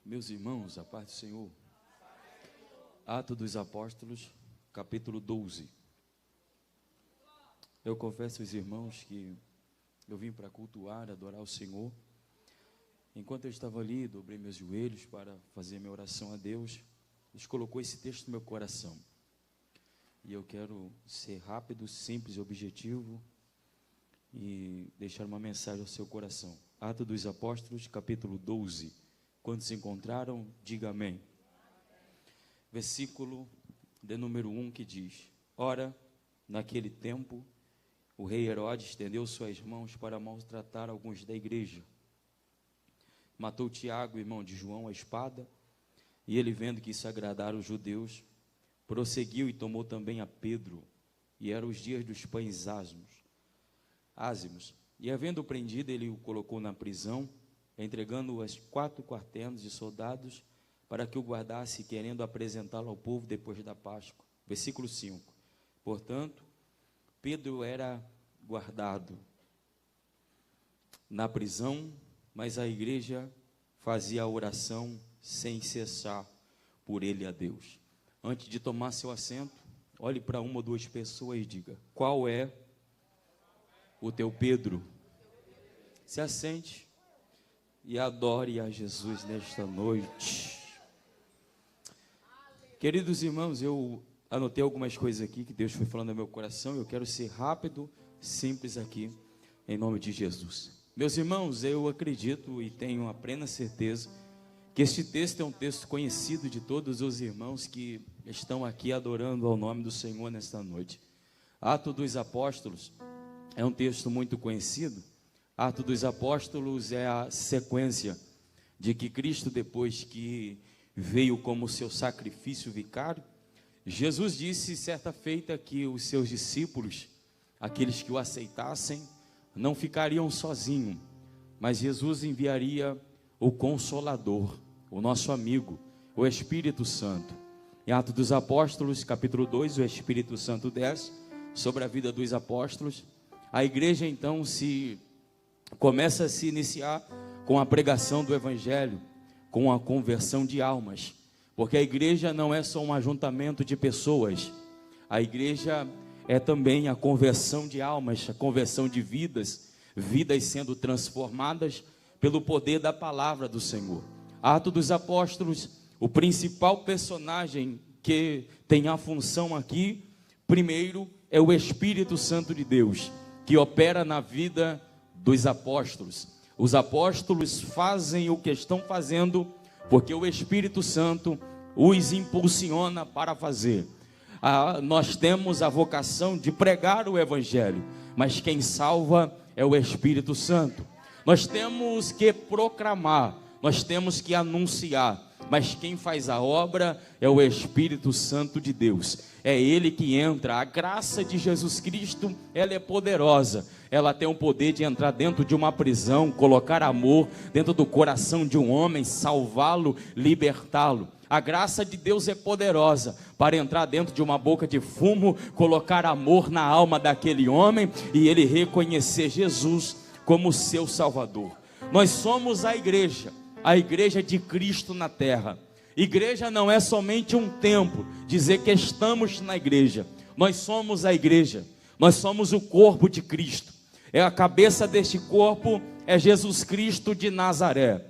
Meus irmãos, a paz do Senhor. Atos dos Apóstolos, capítulo 12. Eu confesso aos irmãos que eu vim para cultuar, adorar o Senhor. Enquanto eu estava ali, dobrei meus joelhos para fazer minha oração a Deus. Deus colocou esse texto no meu coração. E eu quero ser rápido, simples e objetivo e deixar uma mensagem ao seu coração. Atos dos Apóstolos, capítulo 12. Quando se encontraram, diga amém. Versículo de número 1 que diz: Ora, naquele tempo, o rei Herodes estendeu suas mãos para maltratar alguns da igreja. Matou Tiago, irmão de João, a espada, e ele, vendo que isso agradara os judeus, prosseguiu e tomou também a Pedro, e eram os dias dos pães ázimos. E havendo-o prendido, ele o colocou na prisão, entregando-o aos 4 quarternos de soldados, para que o guardasse, querendo apresentá-lo ao povo depois da Páscoa. Versículo 5. Portanto, Pedro era guardado na prisão, mas a igreja fazia a oração sem cessar por ele a Deus. Antes de tomar seu assento, olhe para uma ou duas pessoas e diga: qual é o teu Pedro? Se assente e adore a Jesus nesta noite. Queridos irmãos, eu anotei algumas coisas aqui que Deus foi falando no meu coração. Eu quero ser rápido, simples aqui, em nome de Jesus. Meus irmãos, eu acredito e tenho a plena certeza que este texto é um texto conhecido de todos os irmãos que estão aqui adorando ao nome do Senhor nesta noite. Atos dos Apóstolos é um texto muito conhecido. Atos dos Apóstolos é a sequência de que Cristo, depois que veio como seu sacrifício vicário, Jesus disse certa feita que os seus discípulos, aqueles que o aceitassem, não ficariam sozinhos, mas Jesus enviaria o Consolador, o nosso amigo, o Espírito Santo. Em Atos dos Apóstolos, capítulo 2, o Espírito Santo desce sobre a vida dos apóstolos. A igreja então começa a se iniciar com a pregação do Evangelho, com a conversão de almas, porque a igreja não é só um ajuntamento de pessoas, a igreja é também a conversão de almas, a conversão de vidas sendo transformadas pelo poder da palavra do Senhor. Atos dos Apóstolos, o principal personagem que tem a função aqui, primeiro, é o Espírito Santo de Deus, que opera na vida dos apóstolos. Os apóstolos fazem o que estão fazendo porque o Espírito Santo os impulsiona para fazer. Nós temos a vocação de pregar o Evangelho, mas quem salva é o Espírito Santo. Nós temos que proclamar, nós temos que anunciar, mas quem faz a obra é o Espírito Santo de Deus. É Ele que entra. A graça de Jesus Cristo, ela é poderosa. Ela tem o poder de entrar dentro de uma prisão, colocar amor dentro do coração de um homem, salvá-lo, libertá-lo. A graça de Deus é poderosa para entrar dentro de uma boca de fumo, colocar amor na alma daquele homem e ele reconhecer Jesus como seu Salvador. Nós somos a igreja de Cristo na terra. Igreja não é somente um templo, dizer que estamos na igreja. Nós somos a igreja, nós somos o corpo de Cristo. A cabeça deste corpo é Jesus Cristo de Nazaré.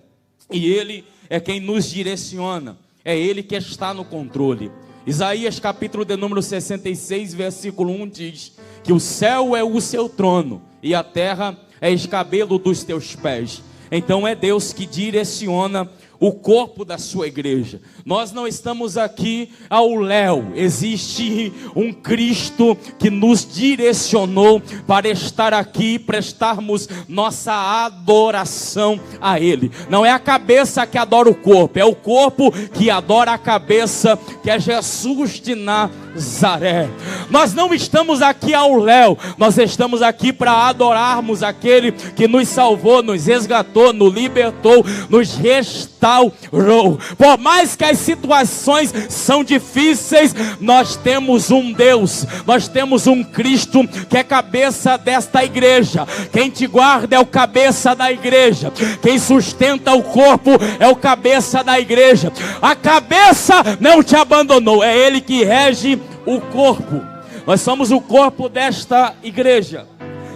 E Ele é quem nos direciona, é Ele que está no controle. Isaías capítulo de número 66, versículo 1 diz que o céu é o seu trono e a terra é escabelo dos teus pés. Então é Deus que direciona o corpo da sua igreja. Nós não estamos aqui ao léu. Existe um Cristo que nos direcionou para estar aqui e prestarmos nossa adoração a Ele. Não é a cabeça que adora o corpo, é o corpo que adora a cabeça, que é Jesus de Nazaré. Nós não estamos aqui ao léu, nós estamos aqui para adorarmos aquele que nos salvou, nos resgatou, nos libertou, nos restaurou. restaurou. Por mais que as situações são difíceis, nós temos um Deus, nós temos um Cristo que é cabeça desta igreja. Quem te guarda é o cabeça da igreja. Quem sustenta o corpo é o cabeça da igreja. A cabeça não te abandonou, é Ele que rege o corpo. Nós somos o corpo desta igreja.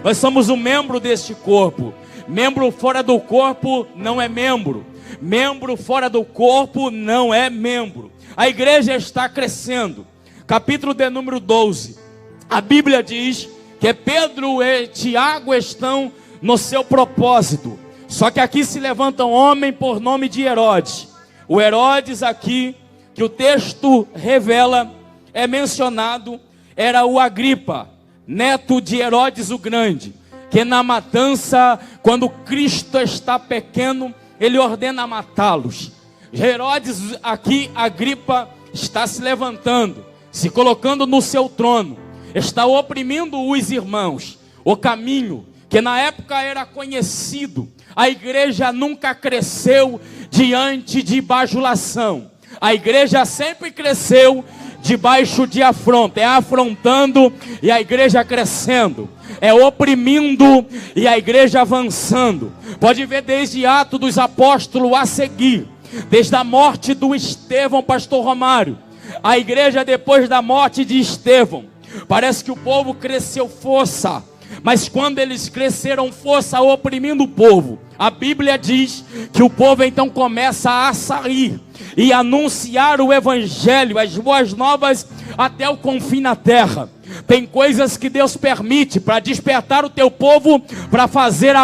Nós somos um membro deste corpo. Membro fora do corpo não é membro. Membro fora do corpo não é membro. A igreja está crescendo. Capítulo de número 12. A Bíblia diz que Pedro e Tiago estão no seu propósito. Só que aqui se levanta um homem por nome de Herodes. O Herodes aqui, que o texto revela, é mencionado, era o Agripa, neto de Herodes o Grande, que na matança, quando Cristo está pequeno, ele ordena matá-los. Herodes aqui, Agripa, está se levantando, se colocando no seu trono, está oprimindo os irmãos. O caminho, que na época era conhecido, a igreja nunca cresceu diante de bajulação. A igreja sempre cresceu debaixo de afronta. É afrontando e a igreja crescendo. É oprimindo e a igreja avançando. Pode ver desde Atos dos Apóstolos a seguir. Desde a morte do Estevão, pastor Romário. A igreja depois da morte de Estevão. Parece que o povo cresceu força. Mas quando eles cresceram força oprimindo o povo, a Bíblia diz que o povo então começa a sair e anunciar o evangelho, as boas novas até o confim na terra. Tem coisas que Deus permite para despertar o teu povo, para fazer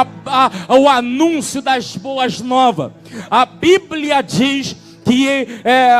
o anúncio das boas novas. A Bíblia diz que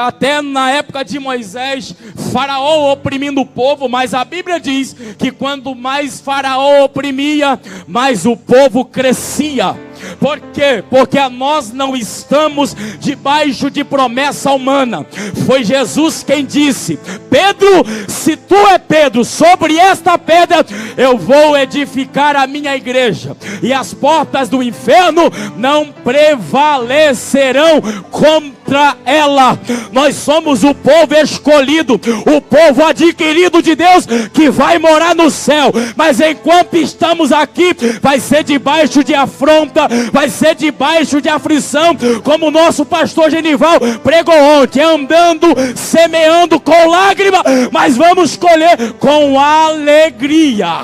até na época de Moisés, Faraó oprimindo o povo, mas a Bíblia diz que quando mais Faraó oprimia, mais o povo crescia. Por quê? Porque nós não estamos debaixo de promessa humana. Foi Jesus quem disse: Pedro, se tu é Pedro, sobre esta pedra eu vou edificar a minha igreja, e as portas do inferno não prevalecerão contra ela. Nós somos o povo escolhido, o povo adquirido de Deus, que vai morar no céu. Mas enquanto estamos aqui, vai ser debaixo de afronta, vai ser debaixo de aflição, como o nosso pastor Genival pregou ontem, andando, semeando com lágrima, mas vamos colher com alegria.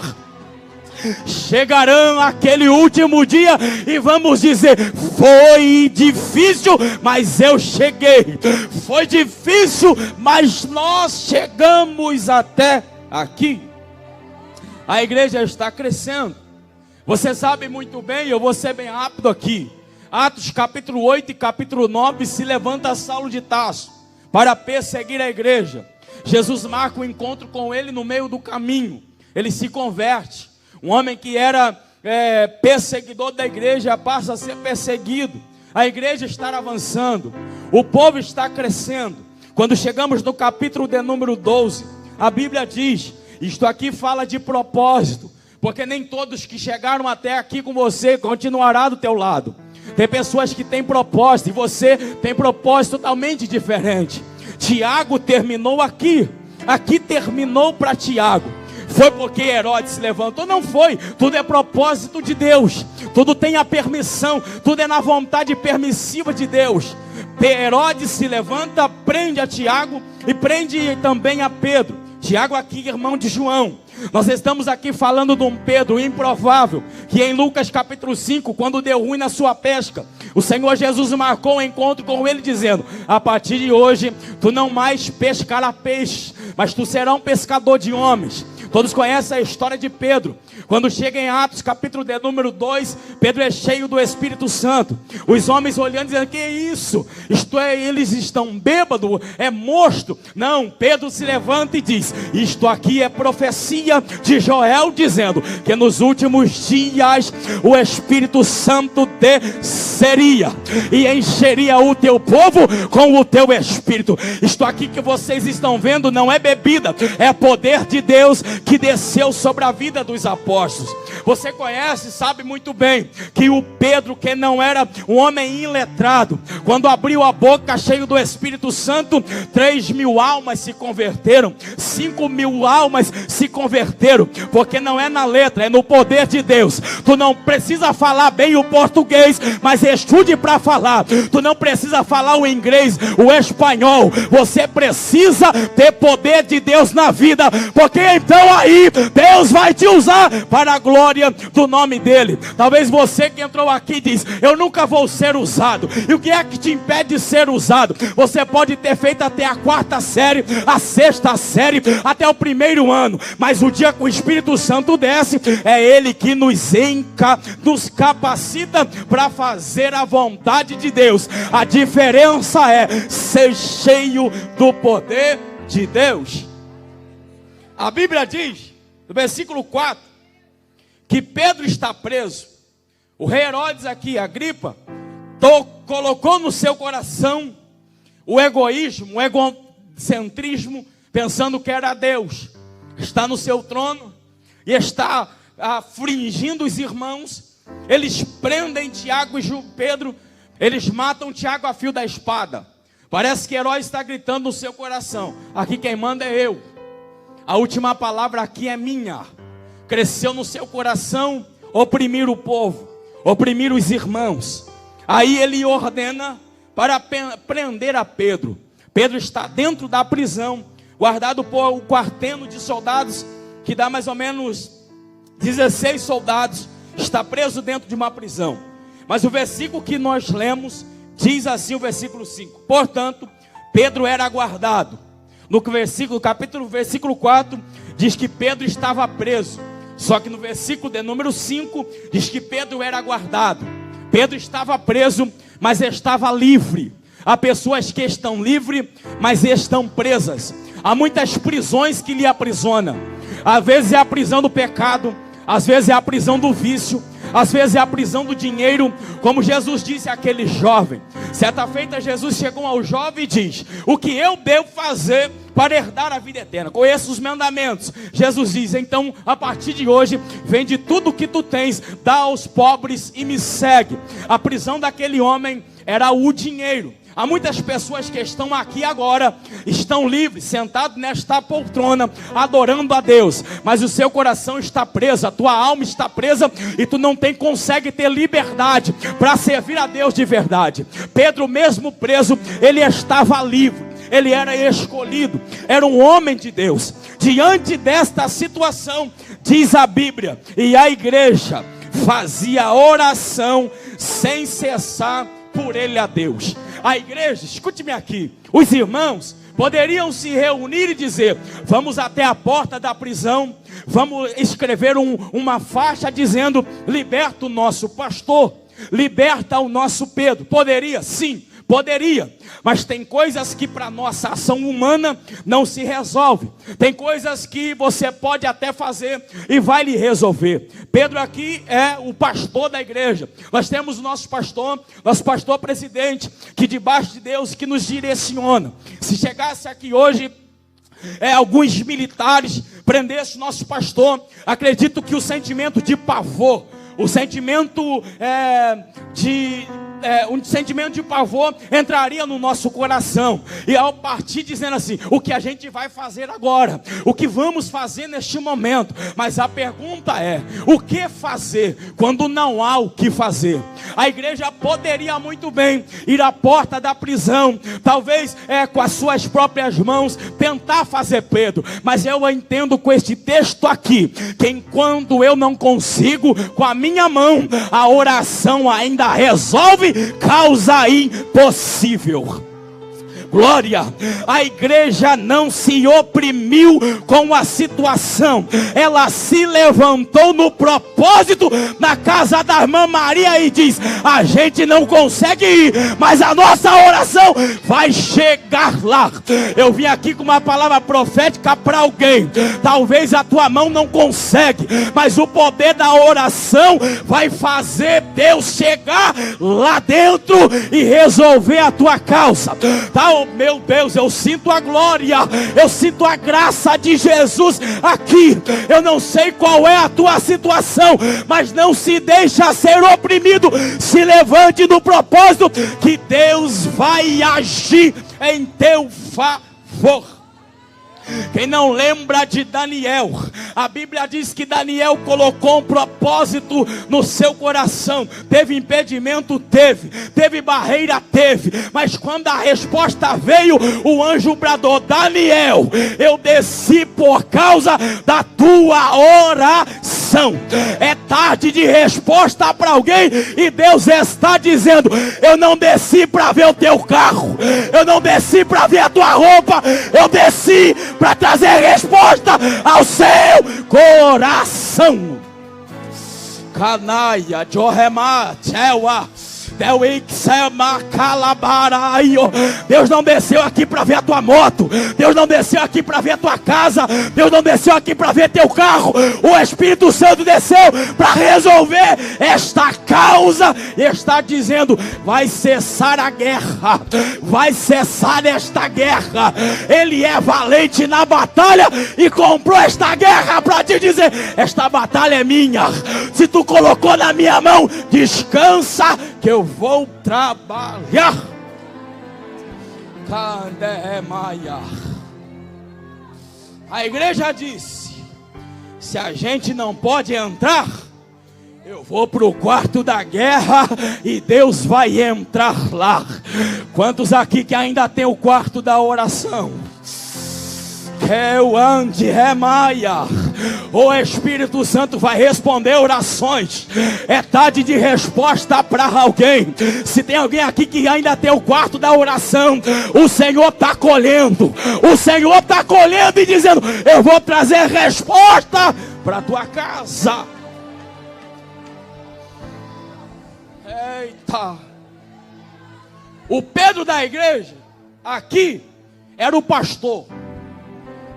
Chegarão aquele último dia e vamos dizer: foi difícil, mas eu cheguei. Foi difícil, mas nós chegamos até aqui. A igreja está crescendo. Você sabe muito bem, eu vou ser bem rápido aqui. Atos capítulo 8 e capítulo 9, se levanta Saulo de Tarso para perseguir a igreja. Jesus marca um encontro com ele no meio do caminho. Ele se converte. Um homem que era perseguidor da igreja passa a ser perseguido. A igreja está avançando. O povo está crescendo. Quando chegamos no capítulo de número 12, a Bíblia diz, isto aqui fala de propósito, porque nem todos que chegaram até aqui com você continuará do teu lado. Tem pessoas que têm propósito e você tem propósito totalmente diferente. Tiago terminou aqui. Aqui terminou para Tiago. Foi porque Herodes se levantou? Não foi. Tudo é propósito de Deus. Tudo tem a permissão. Tudo é na vontade permissiva de Deus. Herodes se levanta, prende a Tiago e prende também a Pedro. Tiago aqui, irmão de João. Nós estamos aqui falando de um Pedro improvável, que em Lucas capítulo 5, quando deu ruim na sua pesca, o Senhor Jesus marcou um encontro com ele dizendo: a partir de hoje, tu não mais pescarás peixe, mas tu serás um pescador de homens. Todos conhecem a história de Pedro. Quando chega em Atos capítulo de número 2, Pedro é cheio do Espírito Santo. Os homens olhando dizendo: que é isso? Isto é, eles estão bêbados, é mosto. Não, Pedro se levanta e diz: isto aqui é profecia de Joel, dizendo que nos últimos dias o Espírito Santo desceria e encheria o teu povo com o teu Espírito. Isto aqui que vocês estão vendo não é bebida, é poder de Deus que desceu sobre a vida dos apóstolos. Você conhece, sabe muito bem que o Pedro, que não era um homem iletrado, quando abriu a boca cheio do Espírito Santo, 3.000 almas se converteram, 5.000 almas se converteram, porque não é na letra, é no poder de Deus. Tu não precisa falar bem o português, mas estude para falar. Tu não precisa falar o inglês, o espanhol. Você precisa ter poder de Deus na vida, porque então aí Deus vai te usar para a glória do nome dele. Talvez você que entrou aqui diz: eu nunca vou ser usado. E o que é que te impede de ser usado? Você pode ter feito até a 4ª série, a 6ª série, até o 1º ano, mas o dia que o Espírito Santo desce, é ele que nos capacita para fazer a vontade de Deus. A diferença é ser cheio do poder de Deus. A Bíblia diz, no versículo 4, que Pedro está preso. O rei Herodes aqui, Agripa, colocou no seu coração o egoísmo, o egocentrismo, pensando que era Deus. Está no seu trono e está afligindo os irmãos. Eles prendem Tiago e Pedro, eles matam Tiago a fio da espada. Parece que Herodes está gritando no seu coração: aqui quem manda é eu, a última palavra aqui é minha. Cresceu no seu coração oprimir o povo, oprimir os irmãos. Aí ele ordena para prender a Pedro. Pedro está dentro da prisão, guardado por um quarteno de soldados, que dá mais ou menos 16 soldados. Está preso dentro de uma prisão. Mas o versículo que nós lemos diz assim, o versículo 5: portanto, Pedro era guardado. No versículo 4 diz que Pedro estava preso. Só que no versículo de número 5 diz que Pedro era guardado. Pedro estava preso, mas estava livre. Há pessoas que estão livres, mas estão presas. Há muitas prisões que lhe aprisionam. Às vezes é a prisão do pecado, às vezes é a prisão do vício, às vezes é a prisão do dinheiro. Como Jesus disse àquele jovem. Certa feita Jesus chegou ao jovem e diz: o que eu devo fazer para herdar a vida eterna? Conheço os mandamentos. Jesus diz: então a partir de hoje, vende tudo o que tu tens, dá aos pobres e me segue. A prisão daquele homem era o dinheiro. Há muitas pessoas que estão aqui agora, estão livres, sentados nesta poltrona, adorando a Deus, mas o seu coração está preso, a tua alma está presa, e tu não consegue ter liberdade para servir a Deus de verdade. Pedro, mesmo preso, ele estava livre, ele era escolhido, era um homem de Deus. Diante desta situação, diz a Bíblia, e a igreja fazia oração sem cessar por ele a Deus. A igreja, escute-me aqui, os irmãos poderiam se reunir e dizer: vamos até a porta da prisão, vamos escrever uma faixa dizendo: liberta o nosso pastor, liberta o nosso Pedro. Poderia? Sim, poderia. Mas tem coisas que para nossa ação humana não se resolve. Tem coisas que você pode até fazer e vai lhe resolver. Pedro aqui é o pastor da igreja. Nós temos o nosso pastor presidente, que debaixo de Deus que nos direciona. Se chegasse aqui hoje alguns militares prendesse o nosso pastor, acredito que o sentimento de pavor, o sentimento um sentimento de pavor entraria no nosso coração, e ao partir dizendo assim: o que a gente vai fazer agora? O que vamos fazer neste momento? Mas a pergunta é: o que fazer quando não há o que fazer? A igreja poderia muito bem ir à porta da prisão, talvez com as suas próprias mãos tentar fazer Pedro, mas eu entendo com este texto aqui, que enquanto eu não consigo com a minha mão, a oração ainda resolve causa impossível. Glória, a igreja não se oprimiu com a situação, ela se levantou no propósito na casa da irmã Maria e diz: a gente não consegue ir, mas a nossa oração vai chegar lá. Eu vim aqui com uma palavra profética para alguém. Talvez a tua mão não consegue, mas o poder da oração vai fazer Deus chegar lá dentro e resolver a tua causa. Oh meu Deus, eu sinto a glória, eu sinto a graça de Jesus aqui. Eu não sei qual é a tua situação, mas não se deixa ser oprimido. Se levante no propósito que Deus vai agir em teu favor. Quem não lembra de Daniel, a Bíblia diz que Daniel colocou um propósito no seu coração. Teve impedimento? Teve barreira? Teve. Mas quando a resposta veio, o anjo bradou: Daniel, eu desci por causa da tua oração. É tarde de resposta para alguém, e Deus está dizendo: eu não desci para ver o teu carro, eu não desci para ver a tua roupa, eu desci para trazer resposta ao seu coração. Canaia, Johemá, Tchewa, Deus não desceu aqui para ver a tua moto, Deus não desceu aqui para ver a tua casa, Deus não desceu aqui para ver teu carro. O Espírito Santo desceu para resolver esta causa e está dizendo: vai cessar a guerra, vai cessar esta guerra. Ele é valente na batalha e comprou esta guerra para te dizer: esta batalha é minha. Se tu colocou na minha mão, descansa que eu vou trabalhar. A igreja disse: se a gente não pode entrar, eu vou para o quarto da guerra e Deus vai entrar lá. Quantos aqui que ainda tem o quarto da oração? Eu ande remaia. O Espírito Santo vai responder orações. É tarde de resposta para alguém. Se tem alguém aqui que ainda tem o quarto da oração, o Senhor está colhendo. O Senhor está colhendo e dizendo: eu vou trazer resposta para a tua casa. Eita. O Pedro da igreja aqui era o pastor.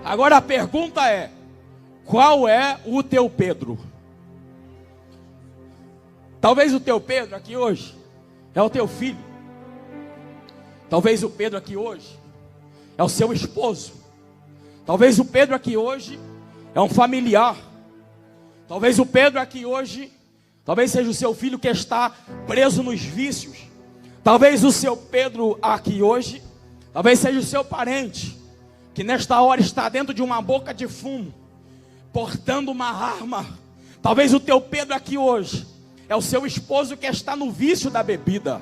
Agora a pergunta é: qual é o teu Pedro? Talvez o teu Pedro aqui hoje é o teu filho. Talvez o Pedro aqui hoje é o seu esposo. Talvez o Pedro aqui hoje é um familiar. Talvez o Pedro aqui hoje, talvez seja o seu filho que está preso nos vícios. Talvez o seu Pedro aqui hoje, talvez seja o seu parente, que nesta hora está dentro de uma boca de fumo, portando uma arma. Talvez o teu Pedro aqui hoje é o seu esposo que está no vício da bebida.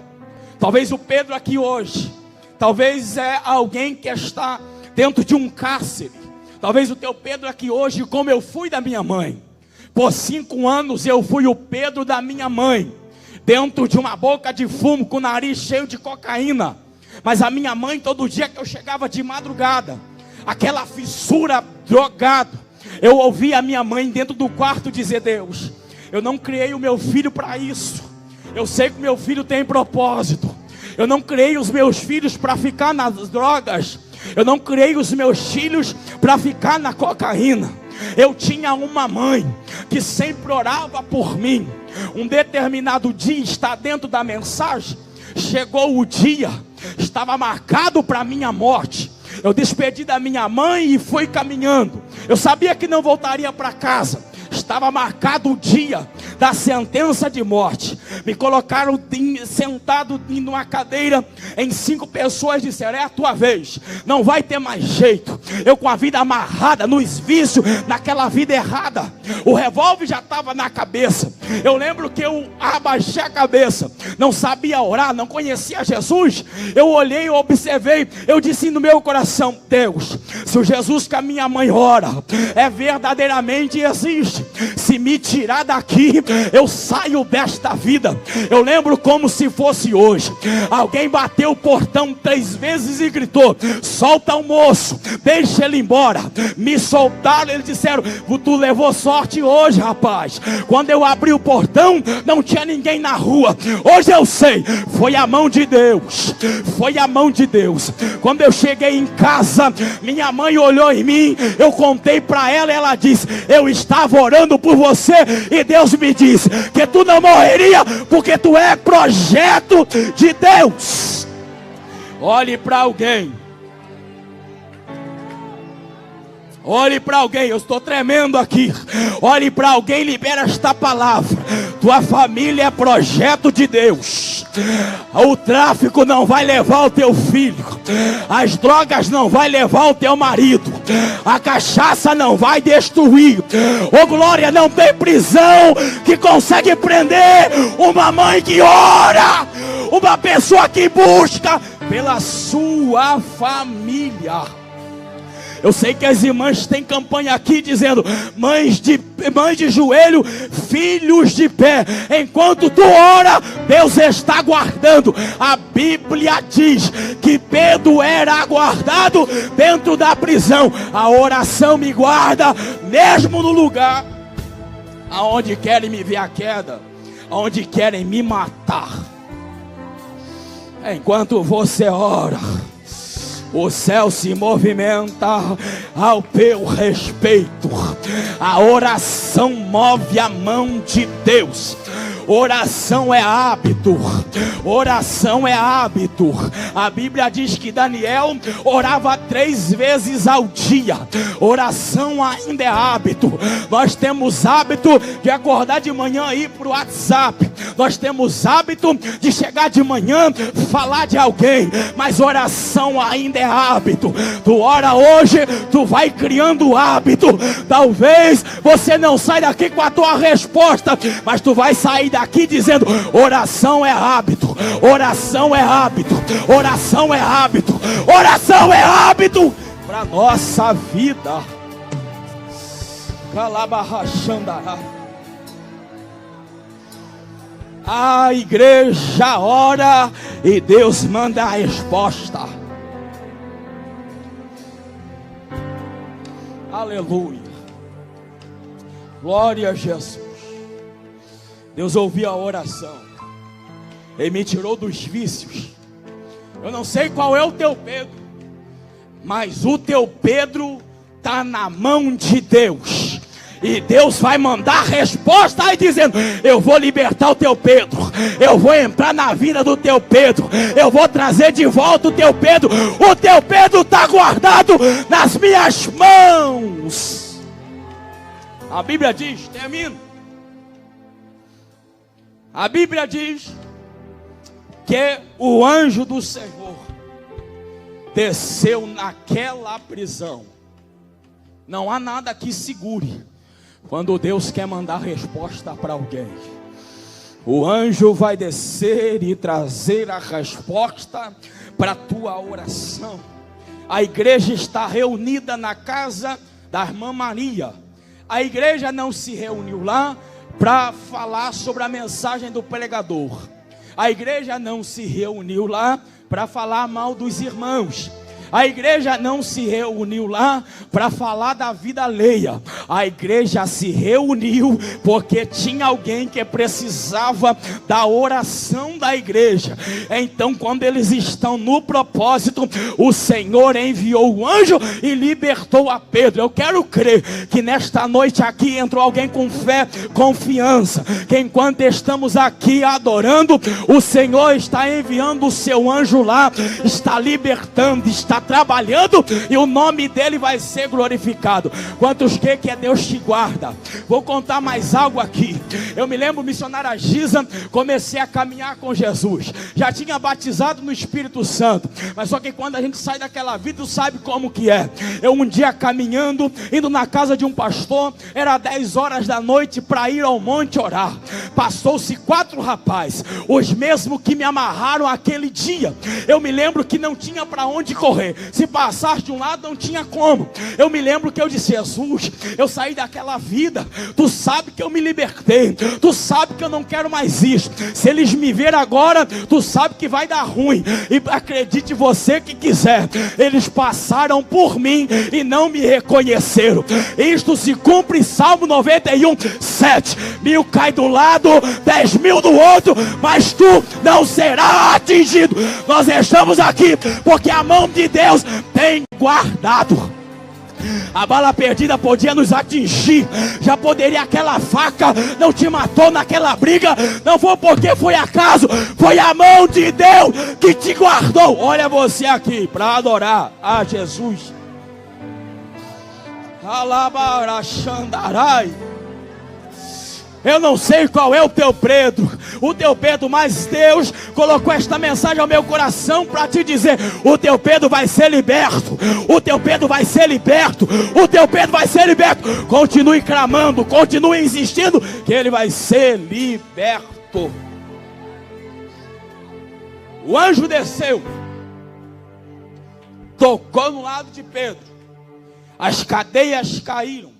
Talvez o Pedro aqui hoje, talvez é alguém que está dentro de um cárcere. Talvez o teu Pedro aqui hoje, como eu fui da minha mãe. Por 5 anos eu fui o Pedro da minha mãe, dentro de uma boca de fumo, com o nariz cheio de cocaína. Mas a minha mãe, todo dia que eu chegava de madrugada, aquela fissura, drogado, eu ouvia a minha mãe dentro do quarto dizer: Deus, eu não criei o meu filho para isso. Eu sei que o meu filho tem propósito. Eu não criei os meus filhos para ficar nas drogas. Eu não criei os meus filhos para ficar na cocaína. Eu tinha uma mãe que sempre orava por mim. Um determinado dia, está dentro da mensagem, chegou o dia, estava marcado para minha morte. Eu despedi da minha mãe e fui caminhando. Eu sabia que não voltaria para casa. Estava marcado o dia da sentença de morte. Me colocaram sentado em uma cadeira, em 5 pessoas disseram: é a tua vez, não vai ter mais jeito. Eu com a vida amarrada, nos vícios, naquela vida errada. O revólver já estava na cabeça. Eu lembro que eu abaixei a cabeça, não sabia orar, não conhecia Jesus. Eu olhei, eu observei, eu disse no meu coração: Deus, se o Jesus que a minha mãe ora é verdadeiramente existe, se me tirar daqui, eu saio desta vida. Eu lembro como se fosse hoje. Alguém bateu o portão 3 vezes e gritou: solta o moço, deixa ele embora. Me soltaram, eles disseram: tu levou sorte hoje, rapaz. Quando eu abri o portão, não tinha ninguém na rua. Hoje eu sei, foi a mão de Deus. Foi a mão de Deus. Quando eu cheguei em casa, minha mãe olhou em mim, eu contei para ela, ela disse: eu estava orando por você e Deus me disse que tu não morreria, porque tu é projeto de Deus. Olhe para alguém. Olhe para alguém, eu estou tremendo aqui. Olhe para alguém, libera esta palavra. Tua família é projeto de Deus. O tráfico não vai levar o teu filho. As drogas não vai levar o teu marido. A cachaça não vai destruir. Oh glória, não tem prisão que consegue prender uma mãe que ora. Uma pessoa que busca pela sua família. Eu sei que as irmãs têm campanha aqui dizendo: mães de joelho, filhos de pé. Enquanto tu ora, Deus está guardando. A Bíblia diz que Pedro era aguardado dentro da prisão. A oração me guarda mesmo no lugar aonde querem me ver a queda, aonde querem me matar. Enquanto você ora, o céu se movimenta ao teu respeito. A oração move a mão de Deus. Oração é hábito. Oração é hábito. A Bíblia diz que Daniel orava 3 vezes ao dia. Oração ainda é hábito. Nós temos hábito de acordar de manhã e ir para o WhatsApp. Nós temos hábito de chegar de manhã, falar de alguém. Mas oração ainda é hábito. Tu ora hoje, tu vai criando hábito. Talvez você não saia daqui com a tua resposta, mas tu vai sair daqui dizendo: oração é hábito, oração é hábito, oração é hábito, oração é hábito para nossa vida. Calabarrachandará. A igreja ora e Deus manda a resposta. Aleluia. Glória a Jesus. Deus ouviu a oração. Ele me tirou dos vícios. Eu não sei qual é o teu Pedro, mas o teu Pedro está na mão de Deus. E Deus vai mandar resposta aí dizendo: eu vou libertar o teu Pedro. Eu vou entrar na vida do teu Pedro. Eu vou trazer de volta o teu Pedro. O teu Pedro está guardado nas minhas mãos. A Bíblia diz, termino. A Bíblia diz que o anjo do Senhor desceu naquela prisão. Não há nada que segure quando Deus quer mandar resposta para alguém. O anjo vai descer e trazer a resposta para a tua oração. A igreja está reunida na casa da irmã Maria. A igreja não se reuniu lá para falar sobre a mensagem do pregador. A igreja não se reuniu lá para falar mal dos irmãos. A igreja não se reuniu lá para falar da vida alheia. A igreja se reuniu porque tinha alguém que precisava da oração da igreja. Então, quando eles estão no propósito, o Senhor enviou o anjo e libertou a Pedro. Eu quero crer que nesta noite aqui entrou alguém com fé, confiança, que enquanto estamos aqui adorando, o Senhor está enviando o seu anjo lá, está libertando, está trabalhando, e o nome dele vai ser glorificado. Quantos que Deus te guarda? Vou contar mais algo aqui. Eu me lembro, missionária Giza, comecei a caminhar com Jesus, já tinha batizado no Espírito Santo, mas só que quando a gente sai daquela vida, tu sabe como que é. Eu um dia caminhando, indo na casa de um pastor, era 10 horas da noite para ir ao monte orar. Passou-se 4 rapazes, os mesmos que me amarraram aquele dia. Eu me lembro que não tinha para onde correr. Se passasse de um lado, não tinha como. Eu me lembro que eu disse: Jesus, eu saí daquela vida, tu sabe que eu me libertei, tu sabe que eu não quero mais isso. Se eles me verem agora, tu sabe que vai dar ruim. E acredite você que quiser, eles passaram por mim e não me reconheceram. Isto se cumpre em Salmo 91, 7. 1000 cai do lado, 10.000 do outro, mas tu não serás atingido. Nós estamos aqui porque a mão de Deus tem guardado. A bala perdida podia nos atingir. Já poderia, aquela faca não te matou naquela briga. Não foi porque foi acaso, foi a mão de Deus que te guardou. Olha você aqui para adorar a Jesus. Alabarachandarai. Eu não sei qual é o teu Pedro, mas Deus colocou esta mensagem ao meu coração para te dizer: o teu Pedro vai ser liberto, o teu Pedro vai ser liberto, o teu Pedro vai ser liberto. Continue clamando, continue insistindo, que ele vai ser liberto. O anjo desceu, tocou no lado de Pedro, as cadeias caíram.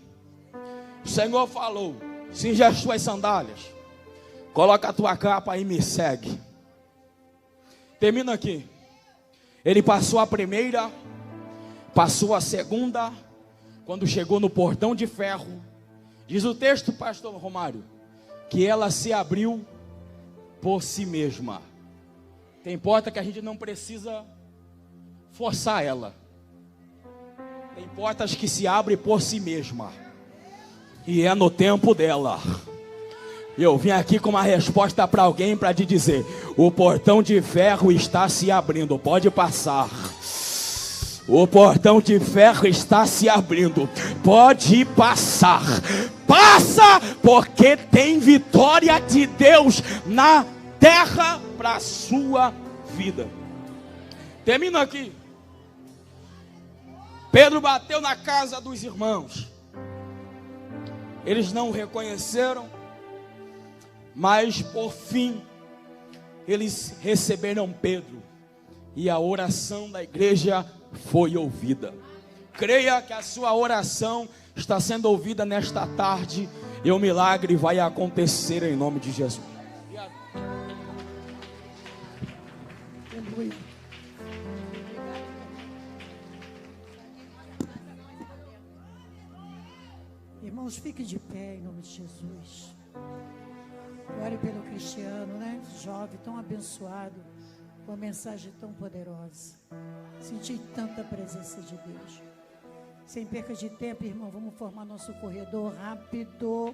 O Senhor falou: cinja as tuas sandálias, coloca a tua capa e me segue. Termina aqui. Ele passou a primeira, passou a segunda. Quando chegou no portão de ferro, diz o texto, pastor Romário, que ela se abriu por si mesma. Tem porta que a gente não precisa forçar ela. Tem portas que se abrem por si mesma. E é no tempo dela. Eu vim aqui com uma resposta para alguém, para te dizer: o portão de ferro está se abrindo, pode passar. O portão de ferro está se abrindo, pode passar. Passa, porque tem vitória de Deus na terra para a sua vida. Termino aqui. Pedro bateu na casa dos irmãos. Eles não o reconheceram, mas por fim, eles receberam Pedro, e a oração da igreja foi ouvida. Creia que a sua oração está sendo ouvida nesta tarde, e o milagre vai acontecer em nome de Jesus. Aleluia. Irmãos, fique de pé em nome de Jesus. Ore pelo Cristiano, né? Jovem, tão abençoado, com uma mensagem tão poderosa. Senti tanta presença de Deus. Sem perca de tempo, irmão, vamos formar nosso corredor rápido.